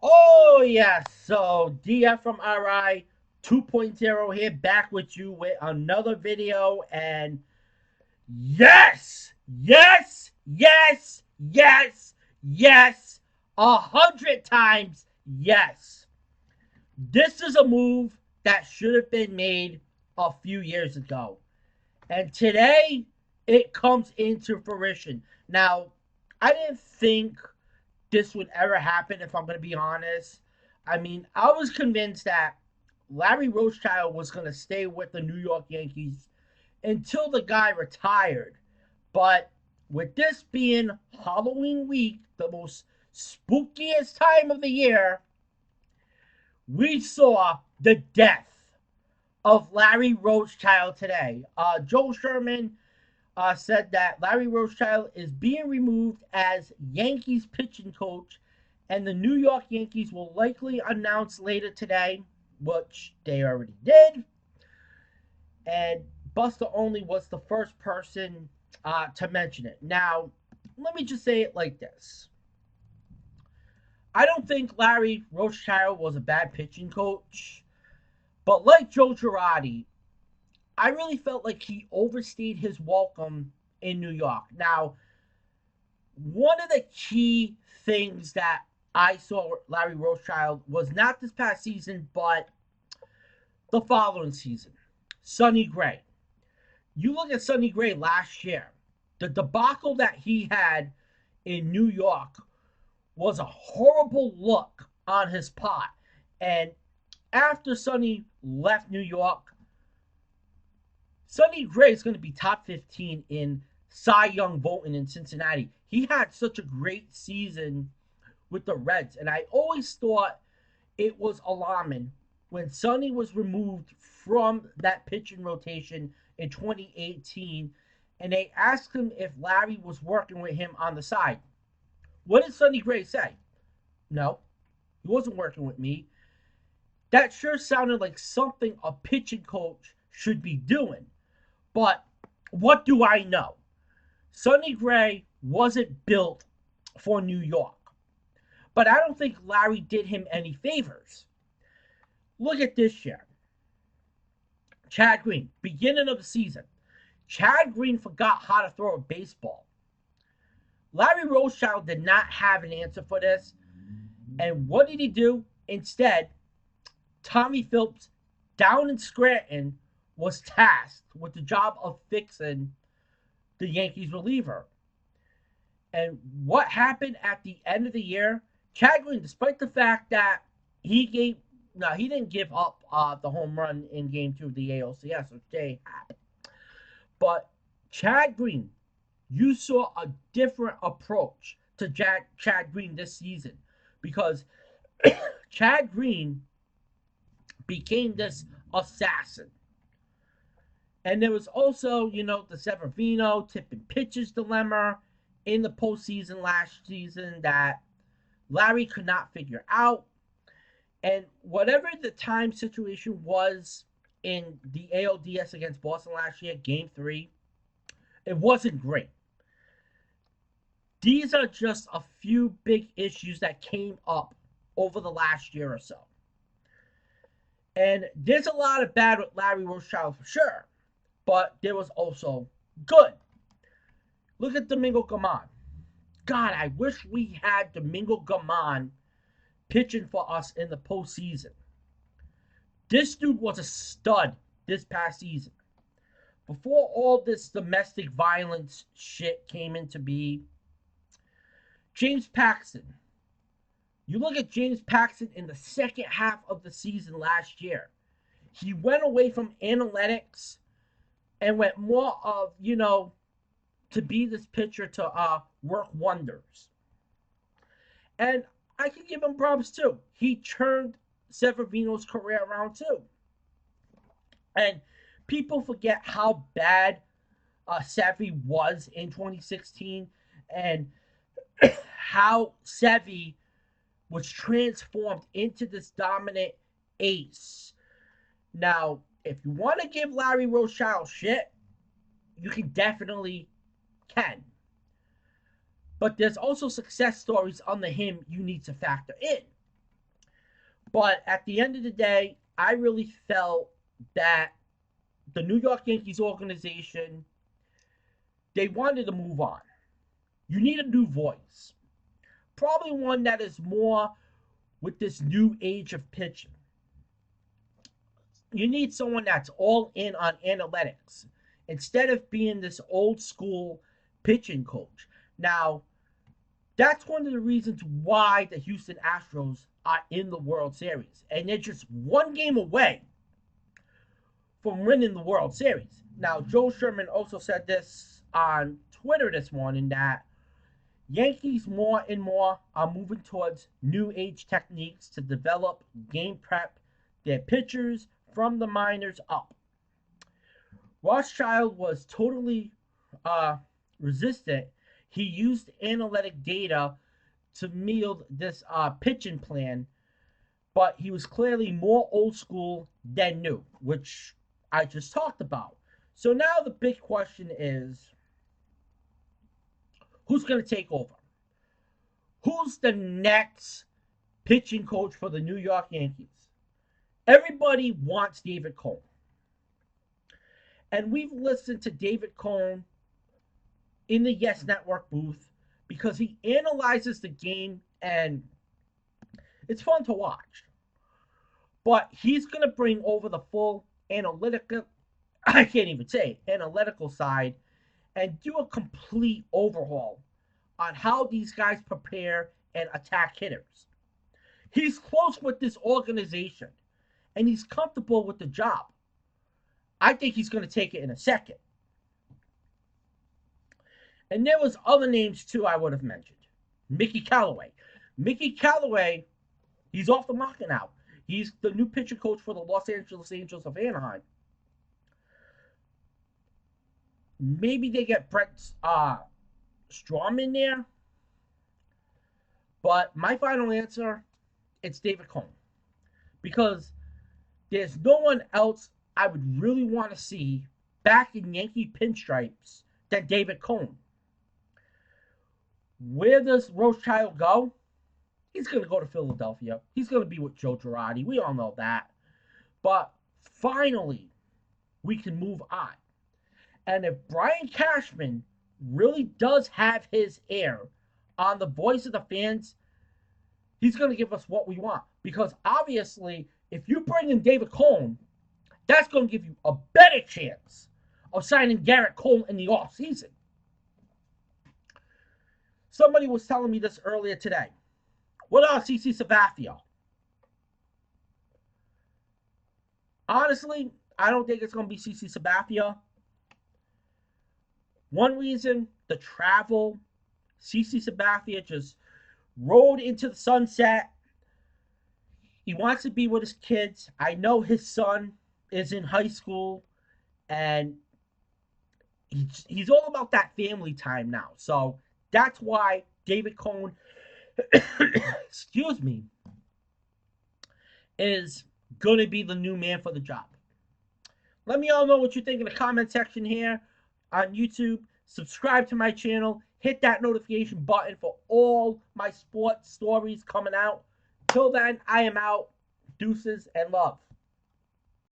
Oh, yes. So, DF from RI 2.0 here, back with you with another video. And yes, yes, yes, yes, yes, 100 times yes. This is a move that should have been made a few years ago. And today, it comes into fruition. Now, I didn't think this would ever happen, if I'm going to be honest. I mean, I was convinced that Larry Rothschild was going to stay with the New York Yankees until the guy retired. But with this being Halloween week, the most spookiest time of the year, we saw the death of Larry Rothschild today. Joe Sherman said that Larry Rothschild is being removed as Yankees pitching coach, and the New York Yankees will likely announce later today, which they already did. And Buster Olney was the first person to mention it. Now, let me just say it like this. I don't think Larry Rothschild was a bad pitching coach, but like Joe Girardi, I really felt like he overstayed his welcome in New York. Now, one of the key things that I saw Larry Rothschild was not this past season, but the following season. Sonny Gray. You look at Sonny Gray last year, the debacle that he had in New York was a horrible look on his part. And after Sonny left New York, Sonny Gray is going to be top 15 in Cy Young voting in Cincinnati. He had such a great season with the Reds, and I always thought it was alarming when Sonny was removed from that pitching rotation in 2018, and they asked him if Larry was working with him on the side. What did Sonny Gray say? No, he wasn't working with me. That sure sounded like something a pitching coach should be doing. But what do I know? Sonny Gray wasn't built for New York. But I don't think Larry did him any favors. Look at this year. Chad Green, beginning of the season. Chad Green forgot how to throw a baseball. Larry Rothschild did not have an answer for this. And what did he do? Instead, Tommy Phillips down in Scranton was tasked with the job of fixing the Yankees reliever. And what happened at the end of the year? Chad Green, despite the fact that he gave, no, he didn't give up the home run in Game 2 of the ALCS, which they had. But Chad Green, you saw a different approach to Chad Green this season because Chad Green became this assassin. And there was also, the Severino tipping pitches dilemma in the postseason last season that Larry could not figure out. And whatever the time situation was in the ALDS against Boston last year, game 3, it wasn't great. These are just a few big issues that came up over the last year or so. And there's a lot of bad with Larry Rothschild for sure, but there was also good. Look at Domingo Gaman. God, I wish we had Domingo Gaman pitching for us in the postseason. This dude was a stud this past season. Before all this domestic violence shit came into being, James Paxton. You look at James Paxton in the second half of the season last year. He went away from analytics and went more of, to be this pitcher to work wonders. And I can give him props too. He turned Severino's career around too. And people forget how bad Sevy was in 2016 and how Sevy was transformed into this dominant ace. Now, if you want to give Larry Rothschild shit, you can. But there's also success stories under him you need to factor in. But at the end of the day, I really felt that the New York Yankees organization, they wanted to move on. You need a new voice. Probably one that is more with this new age of pitching. You need someone that's all in on analytics instead of being this old school pitching coach. Now, that's one of the reasons why the Houston Astros are in the World Series. And they're just one game away from winning the World Series. Now, Joe Sherman also said this on Twitter this morning that Yankees more and more are moving towards new age techniques to develop game prep their pitchers from the minors up. Rothschild was totally resistant. He used analytic data to meal this pitching plan, but he was clearly more old school than new, which I just talked about. So now the big question is, who's going to take over? Who's the next pitching coach for the New York Yankees? Everybody wants David Cone. And we've listened to David Cone in the Yes Network booth because he analyzes the game and it's fun to watch. But he's going to bring over the full analytical, I can't even say it, analytical side and do a complete overhaul on how these guys prepare and attack hitters. He's close with this organization and he's comfortable with the job. I think he's going to take it in a second. And there was other names too I would have mentioned. Mickey Callaway. Mickey Callaway, he's off the market now. He's the new pitcher coach for the Los Angeles Angels of Anaheim. Maybe they get Brett Strom in there. But my final answer, it's David Cone. Because there's no one else I would really want to see back in Yankee pinstripes than David Cone. Where does Rothschild go? He's going to go to Philadelphia. He's going to be with Joe Girardi. We all know that. But finally, we can move on. And if Brian Cashman really does have his ear on the voice of the fans, he's going to give us what we want. Because obviously, if you bring in David Cone, that's going to give you a better chance of signing Garrett Cole in the offseason. Somebody was telling me this earlier today. What about CC Sabathia? Honestly, I don't think it's going to be CC Sabathia. One reason, the travel. CC Sabathia just rode into the sunset. He wants to be with his kids. I know his son is in high school, and he's all about that family time now. So that's why David Cone, excuse me, is going to be the new man for the job. Let me all know what you think in the comment section here on YouTube. Subscribe to my channel. Hit that notification button for all my sports stories coming out. Till then, I am out. Deuces and love.